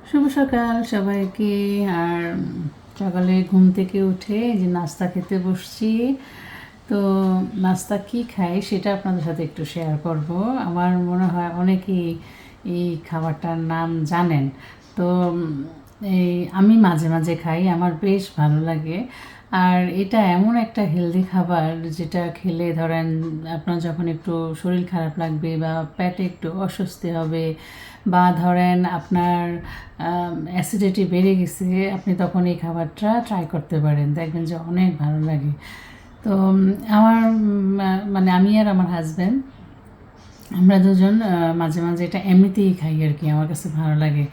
শুভ সকাল সবাইকে। আর সকালে ঘুম থেকে উঠে যে নাস্তা খেতে বসছি। তো নাস্তা কি খাই সেটা আপনাদের সাথে একটু শেয়ার করব। আমার মনে হয় অনেকেই এই খাবারটার নাম জানেন। তো এই আমি মাঝে মাঝে খাই, আমার বেশ ভালো লাগে। আর এটা এমন একটা হেলদি খাবার যেটা খেলে ধরেন আপনার যখন একটু শরীর খারাপ লাগবে বা পেটে একটু অস্বস্তি হবে বা ধরেন আপনার অ্যাসিডিটি বেড়ে গেছে, আপনি তখন এই খাবারটা ট্রাই করতে পারেন, দেখবেন যে অনেক ভালো লাগে। তো আমার মানে আমি আর আমার হাজব্যান্ড আমরা দুজন মাঝে মাঝে এটা এমনিতেই খাই আর কি, আমার কাছে ভালো লাগে।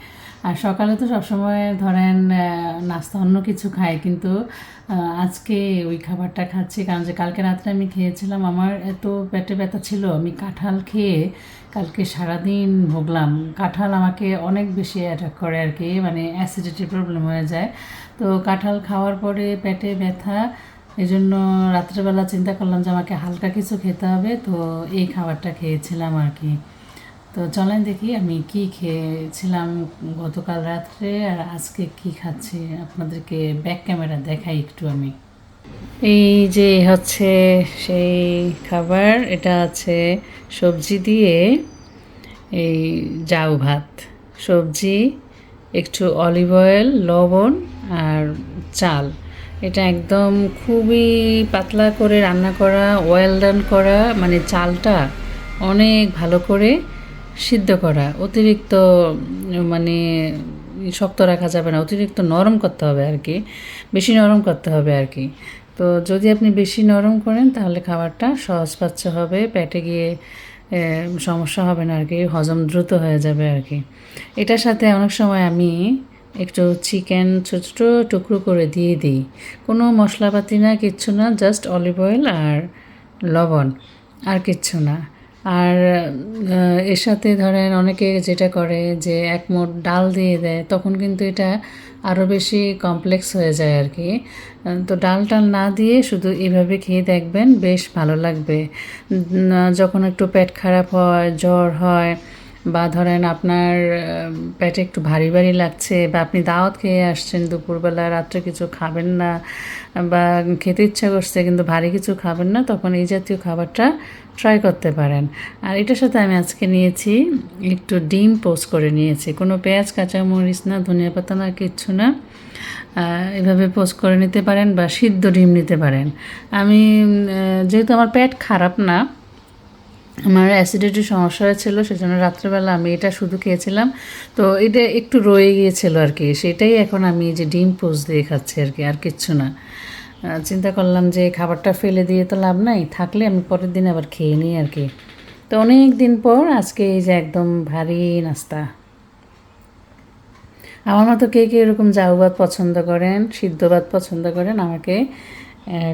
আর সকালে তো সবসময় ধরেন নাস্তা অন্য কিছু খাই, কিন্তু আজকে ওই খাবারটা খাচ্ছি কারণ যে কালকে রাত্রে আমি খেয়েছিলাম, আমার এত পেটে ব্যথা ছিল, আমি কাঁঠাল খেয়ে কালকে সারাদিন ভুগলাম। কাঁঠাল আমাকে অনেক বেশি অ্যাটাক করে আর কি, মানে অ্যাসিডিটি প্রবলেম হয়ে যায়। তো কাঁঠাল খাওয়ার পরে পেটে ব্যথা, এই জন্য রাত্রেবেলা চিন্তা করলাম যে আমাকে হালকা কিছু খেতে হবে, তো এই খাবারটা খেয়েছিলাম আর কি। তো চলেন দেখি আমি কি খেয়েছিলাম গতকাল রাত্রে আর আজকে কি খাচ্ছি, আপনাদেরকে ব্যাক ক্যামেরা দেখাই একটু আমি। এই যে হচ্ছে সেই খাবার, এটা আছে সবজি দিয়ে এই জাউ ভাত, সবজি, একটু অলিভ অয়েল, লবণ আর চাল। এটা একদম খুবই পাতলা করে রান্না করা, ওয়েল ডান করা, মানে চালটা অনেক ভালো করে সিদ্ধ করা, অতিরিক্ত মানে শক্ত রাখা যাবে না, অতিরিক্ত নরম করতে হবে আর কি, বেশি নরম করতে হবে আর কি। তো যদি আপনি বেশি নরম করেন তাহলে খাবারটা সহজপাচ্য হবে, পেটে গিয়ে সমস্যা হবে না আর কি, হজম দ্রুত হয়ে যাবে আর কি। এটার সাথে অনেক সময় আমি একটু চিকেন ছোটো ছোটো টুকরো করে দিয়ে দিই, কোনো মশলাপাতি না, কিচ্ছু না, জাস্ট অলিভ অয়েল আর লবণ, আর কিচ্ছু না। আর এর সাথে ধরেন অনেকে যেটা করে যে এক মুঠ ডাল দিয়ে দেয়, তখন কিন্তু এটা আরও বেশি কমপ্লেক্স হয়ে যায় আর কি। তো ডাল টাল না দিয়ে শুধু এভাবে খেয়ে দেখবেন, বেশ ভালো লাগবে। যখন একটু পেট খারাপ হয়, জ্বর হয়, বা ধরেন আপনার পেটে একটু ভারী ভারী লাগছে, বা আপনি দাওয়াত খেয়ে আসছেন দুপুরবেলা, রাত্রে কিছু খাবেন না বা খেতে ইচ্ছা করছে কিন্তু ভারী কিছু খাবেন না, তখন এই জাতীয় খাবারটা ট্রাই করতে পারেন। আর এটার সাথে আমি আজকে নিয়েছি একটু ডিম পোস্ট করে নিয়েছি, কোনো পেঁয়াজ কাঁচামরিচ না, ধনিয়া পাতা না, কিচ্ছু না। এভাবে পোস্ট করে নিতে পারেন বা সিদ্ধ ডিম নিতে পারেন। আমি যেহেতু আমার পেট খারাপ না, আমার অ্যাসিডিটির সমস্যা হয়েছিল, সেজন্য রাত্রেবেলা আমি এটা শুধু খেয়েছিলাম। তো এটা একটু রয়ে গিয়েছিল আর কি, সেটাই এখন আমি যে ডিম পোস্ট দিয়ে খাচ্ছি আর কি, আর কিচ্ছু না। চিন্তা করলাম যে খাবারটা ফেলে দিয়ে তো লাভ নাই, থাকলে আমি পরের দিন আবার খেয়ে নিই আর কি। তো অনেক দিন পর আজকে এই যে একদম ভারী নাস্তা। আমার মতো কে কে এরকম জাউ ভাত পছন্দ করেন, সিদ্ধ ভাত পছন্দ করেন, আমাকে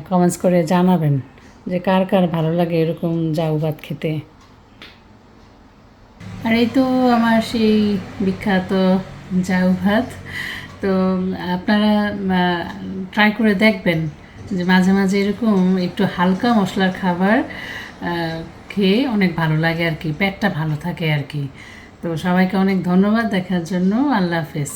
কমেন্টস করে জানাবেন যে কার কার ভালো লাগে এরকম জাউ ভাত খেতে। আর এই তো আমার সেই বিখ্যাত জাউ ভাত। তো আপনারা ট্রাই করে দেখবেন যে মাঝে মাঝে এরকম একটু হালকা মশলার খাবার খেয়ে অনেক ভালো লাগে আর কি, পেটটা ভালো থাকে আর কি। তো সবাইকে অনেক ধন্যবাদ দেখার জন্য। আল্লাহ হাফেজ।